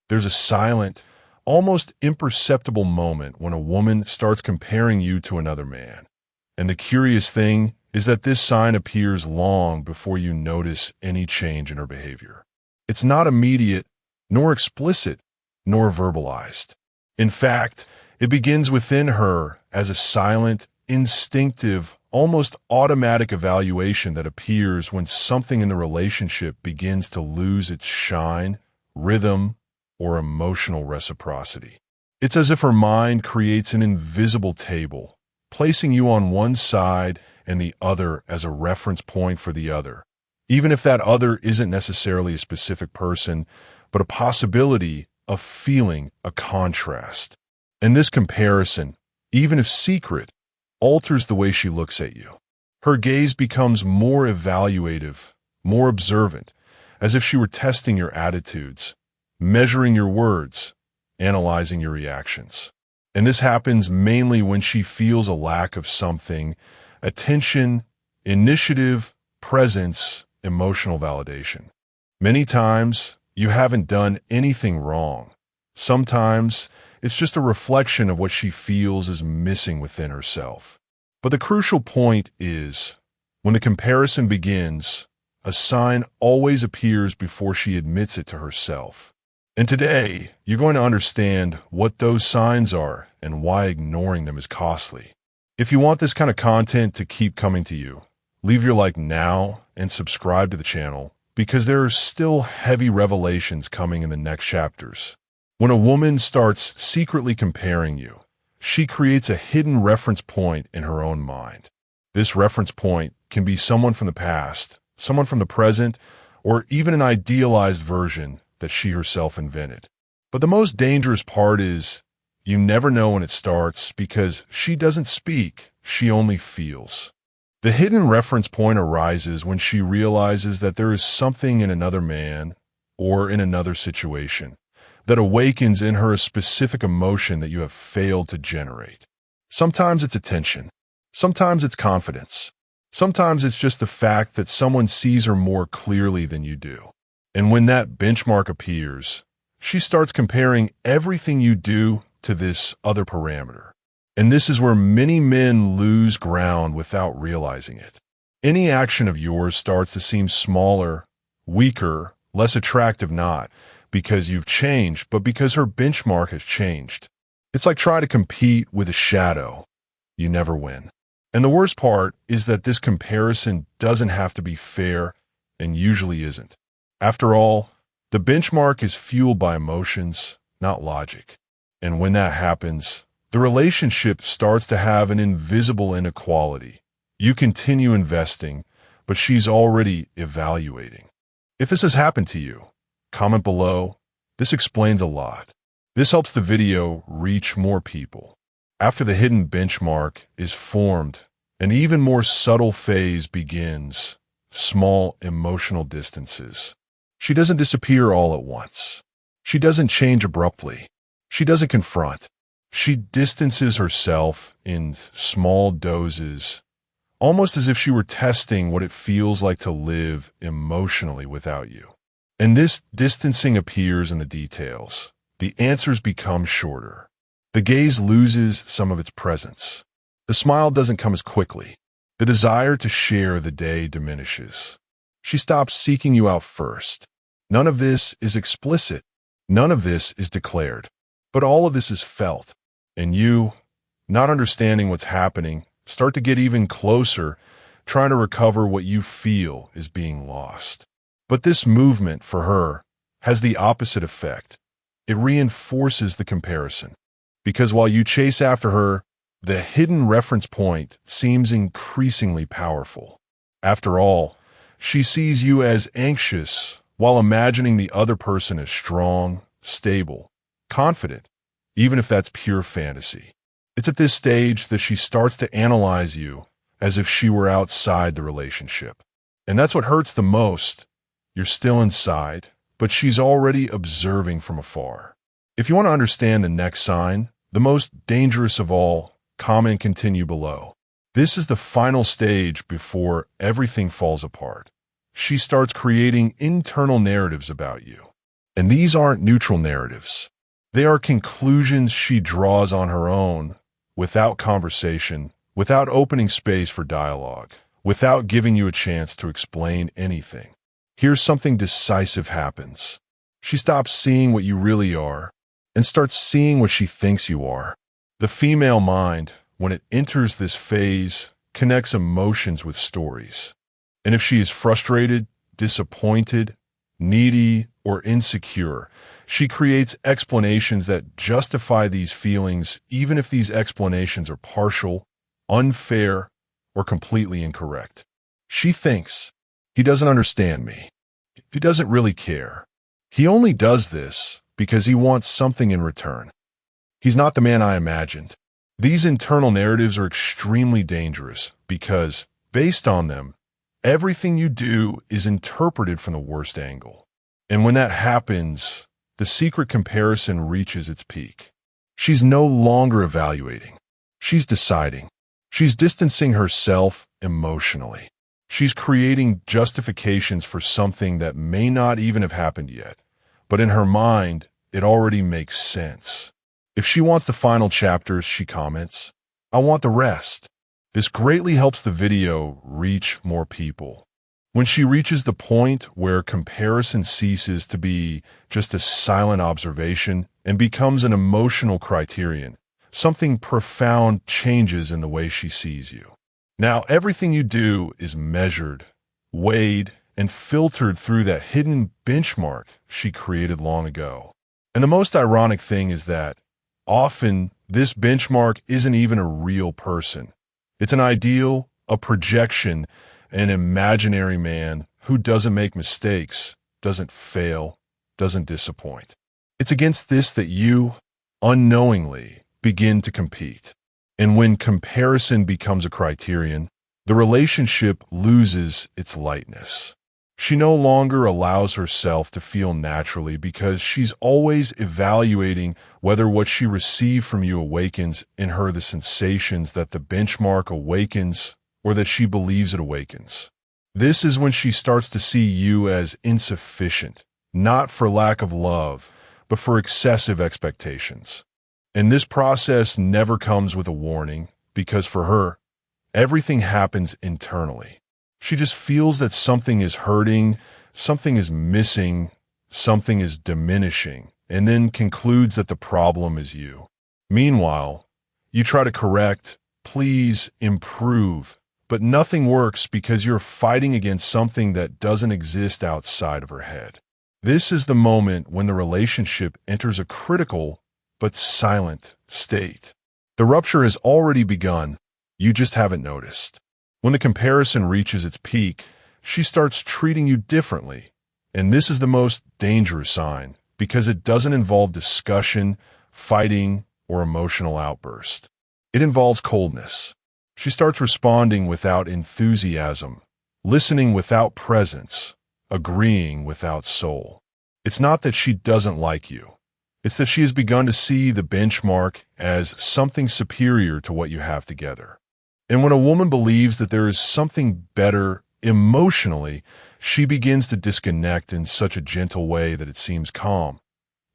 There's a silent, almost imperceptible moment when a woman starts comparing you to another man. And the curious thing is that this sign appears long before you notice any change in her behavior. It's not immediate, nor explicit, nor verbalized. In fact, it begins within her as a silent, instinctive, almost automatic evaluation that appears when something in the relationship begins to lose its shine, rhythm, or emotional reciprocity. It's as if her mind creates an invisible table, placing you on one side and the other as a reference point for the other, even if that other isn't necessarily a specific person, but a possibility of feeling a contrast. And this comparison, even if secret, alters the way she looks at you. Her gaze becomes more evaluative, more observant, as if she were testing your attitudes, measuring your words, analyzing your reactions. And this happens mainly when she feels a lack of something: attention, initiative, presence, emotional validation. Many times, you haven't done anything wrong. Sometimes, it's just a reflection of what she feels is missing within herself. But the crucial point is, when the comparison begins, a sign always appears before she admits it to herself. And today, you're going to understand what those signs are and why ignoring them is costly. If you want this kind of content to keep coming to you, leave your like now and subscribe to the channel, because there are still heavy revelations coming in the next chapters. When a woman starts secretly comparing you, she creates a hidden reference point in her own mind. This reference point can be someone from the past, someone from the present, or even an idealized version that she herself invented. But the most dangerous part is, you never know when it starts, because she doesn't speak, she only feels. The hidden reference point arises when she realizes that there is something in another man or in another situation that awakens in her a specific emotion that you have failed to generate. Sometimes it's attention. Sometimes it's confidence. Sometimes it's just the fact that someone sees her more clearly than you do. And when that benchmark appears, she starts comparing everything you do to this other parameter. And this is where many men lose ground without realizing it. Any action of yours starts to seem smaller, weaker, less attractive, not because you've changed, but because her benchmark has changed. It's like trying to compete with a shadow. You never win. And the worst part is that this comparison doesn't have to be fair, and usually isn't. After all, the benchmark is fueled by emotions, not logic. And when that happens, the relationship starts to have an invisible inequality. You continue investing, but she's already evaluating. If this has happened to you, comment below. This explains a lot. This helps the video reach more people. After the hidden benchmark is formed, an even more subtle phase begins: small emotional distances. She doesn't disappear all at once. She doesn't change abruptly. She doesn't confront. She distances herself in small doses, almost as if she were testing what it feels like to live emotionally without you. And this distancing appears in the details. The answers become shorter. The gaze loses some of its presence. The smile doesn't come as quickly. The desire to share the day diminishes. She stops seeking you out first. None of this is explicit. None of this is declared. But all of this is felt. And you, not understanding what's happening, start to get even closer, trying to recover what you feel is being lost. But this movement, for her, has the opposite effect. It reinforces the comparison. Because while you chase after her, the hidden reference point seems increasingly powerful. After all, she sees you as anxious while imagining the other person as strong, stable, confident, even if that's pure fantasy. It's at this stage that she starts to analyze you as if she were outside the relationship. And that's what hurts the most. You're still inside, but she's already observing from afar. If you want to understand the next sign, the most dangerous of all, comment continue below. This is the final stage before everything falls apart. She starts creating internal narratives about you. And these aren't neutral narratives. They are conclusions she draws on her own, without conversation, without opening space for dialogue, without giving you a chance to explain anything. Here's something decisive happens. She stops seeing what you really are and starts seeing what she thinks you are. The female mind, when it enters this phase, connects emotions with stories. And if she is frustrated, disappointed, needy, or insecure, she creates explanations that justify these feelings, even if these explanations are partial, unfair, or completely incorrect. She thinks, he doesn't understand me. He doesn't really care. He only does this because he wants something in return. He's not the man I imagined. These internal narratives are extremely dangerous because, based on them, everything you do is interpreted from the worst angle. And when that happens, the secret comparison reaches its peak. She's no longer evaluating. She's deciding. She's distancing herself emotionally. She's creating justifications for something that may not even have happened yet, but in her mind, it already makes sense. If she wants the final chapters, she comments, "I want the rest." This greatly helps the video reach more people. When she reaches the point where comparison ceases to be just a silent observation and becomes an emotional criterion, something profound changes in the way she sees you. Now, everything you do is measured, weighed, and filtered through that hidden benchmark she created long ago. And the most ironic thing is that often this benchmark isn't even a real person. It's an ideal, a projection, an imaginary man who doesn't make mistakes, doesn't fail, doesn't disappoint. It's against this that you, unknowingly, begin to compete. And when comparison becomes a criterion, the relationship loses its lightness. She no longer allows herself to feel naturally because she's always evaluating whether what she received from you awakens in her the sensations that the benchmark awakens or that she believes it awakens. This is when she starts to see you as insufficient, not for lack of love, but for excessive expectations. And this process never comes with a warning because for her, everything happens internally. She just feels that something is hurting, something is missing, something is diminishing, and then concludes that the problem is you. Meanwhile, you try to correct, please, improve, but nothing works because you're fighting against something that doesn't exist outside of her head. This is the moment when the relationship enters a critical but silent state. The rupture has already begun, you just haven't noticed. When the comparison reaches its peak, she starts treating you differently. And this is the most dangerous sign because it doesn't involve discussion, fighting, or emotional outburst. It involves coldness. She starts responding without enthusiasm, listening without presence, agreeing without soul. It's not that she doesn't like you. It's that she has begun to see the benchmark as something superior to what you have together. And when a woman believes that there is something better emotionally, she begins to disconnect in such a gentle way that it seems calm.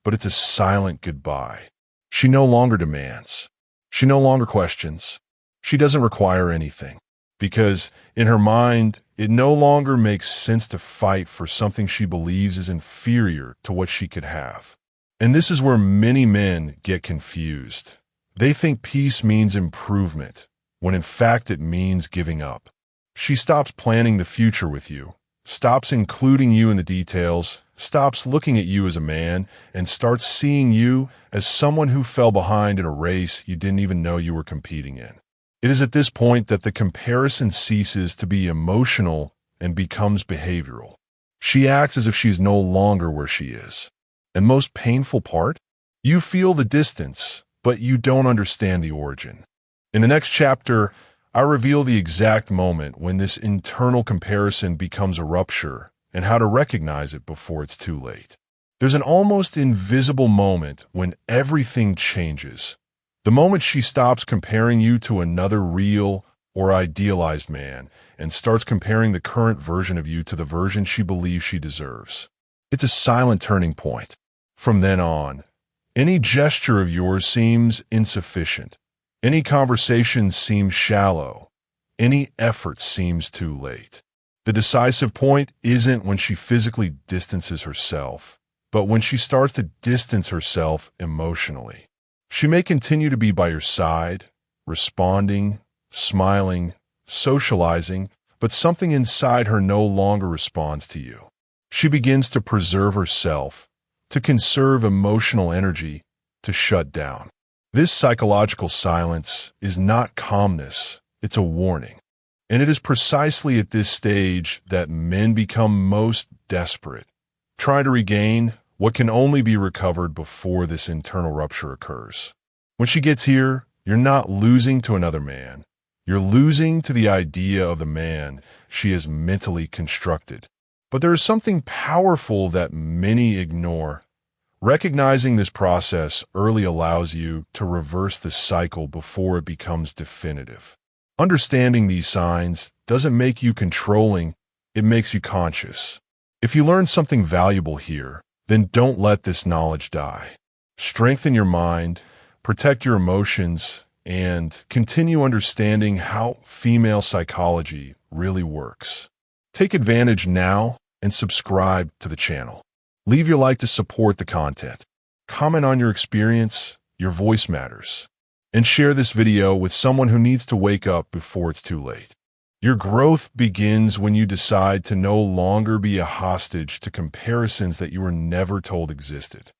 But it's a silent goodbye. She no longer demands. She no longer questions. She doesn't require anything. Because in her mind, it no longer makes sense to fight for something she believes is inferior to what she could have. And this is where many men get confused. They think peace means improvement, when in fact it means giving up. She stops planning the future with you, stops including you in the details, stops looking at you as a man, and starts seeing you as someone who fell behind in a race you didn't even know you were competing in. It is at this point that the comparison ceases to be emotional and becomes behavioral. She acts as if she's no longer where she is. And most painful part? You feel the distance, but you don't understand the origin. In the next chapter, I reveal the exact moment when this internal comparison becomes a rupture and how to recognize it before it's too late. There's an almost invisible moment when everything changes. The moment she stops comparing you to another real or idealized man and starts comparing the current version of you to the version she believes she deserves. It's a silent turning point. From then on, any gesture of yours seems insufficient. Any conversation seems shallow. Any effort seems too late. The decisive point isn't when she physically distances herself, but when she starts to distance herself emotionally. She may continue to be by your side, responding, smiling, socializing, but something inside her no longer responds to you. She begins to preserve herself, to conserve emotional energy, to shut down. This psychological silence is not calmness, it's a warning. And it is precisely at this stage that men become most desperate, trying to regain what can only be recovered before this internal rupture occurs. When she gets here, you're not losing to another man. You're losing to the idea of the man she has mentally constructed. But there is something powerful that many ignore. Recognizing this process early allows you to reverse the cycle before it becomes definitive. Understanding these signs doesn't make you controlling, it makes you conscious. If you learn something valuable here, then don't let this knowledge die. Strengthen your mind, protect your emotions, and continue understanding how female psychology really works. Take advantage now and subscribe to the channel. Leave your like to support the content. Comment on your experience, your voice matters. And share this video with someone who needs to wake up before it's too late. Your growth begins when you decide to no longer be a hostage to comparisons that you were never told existed.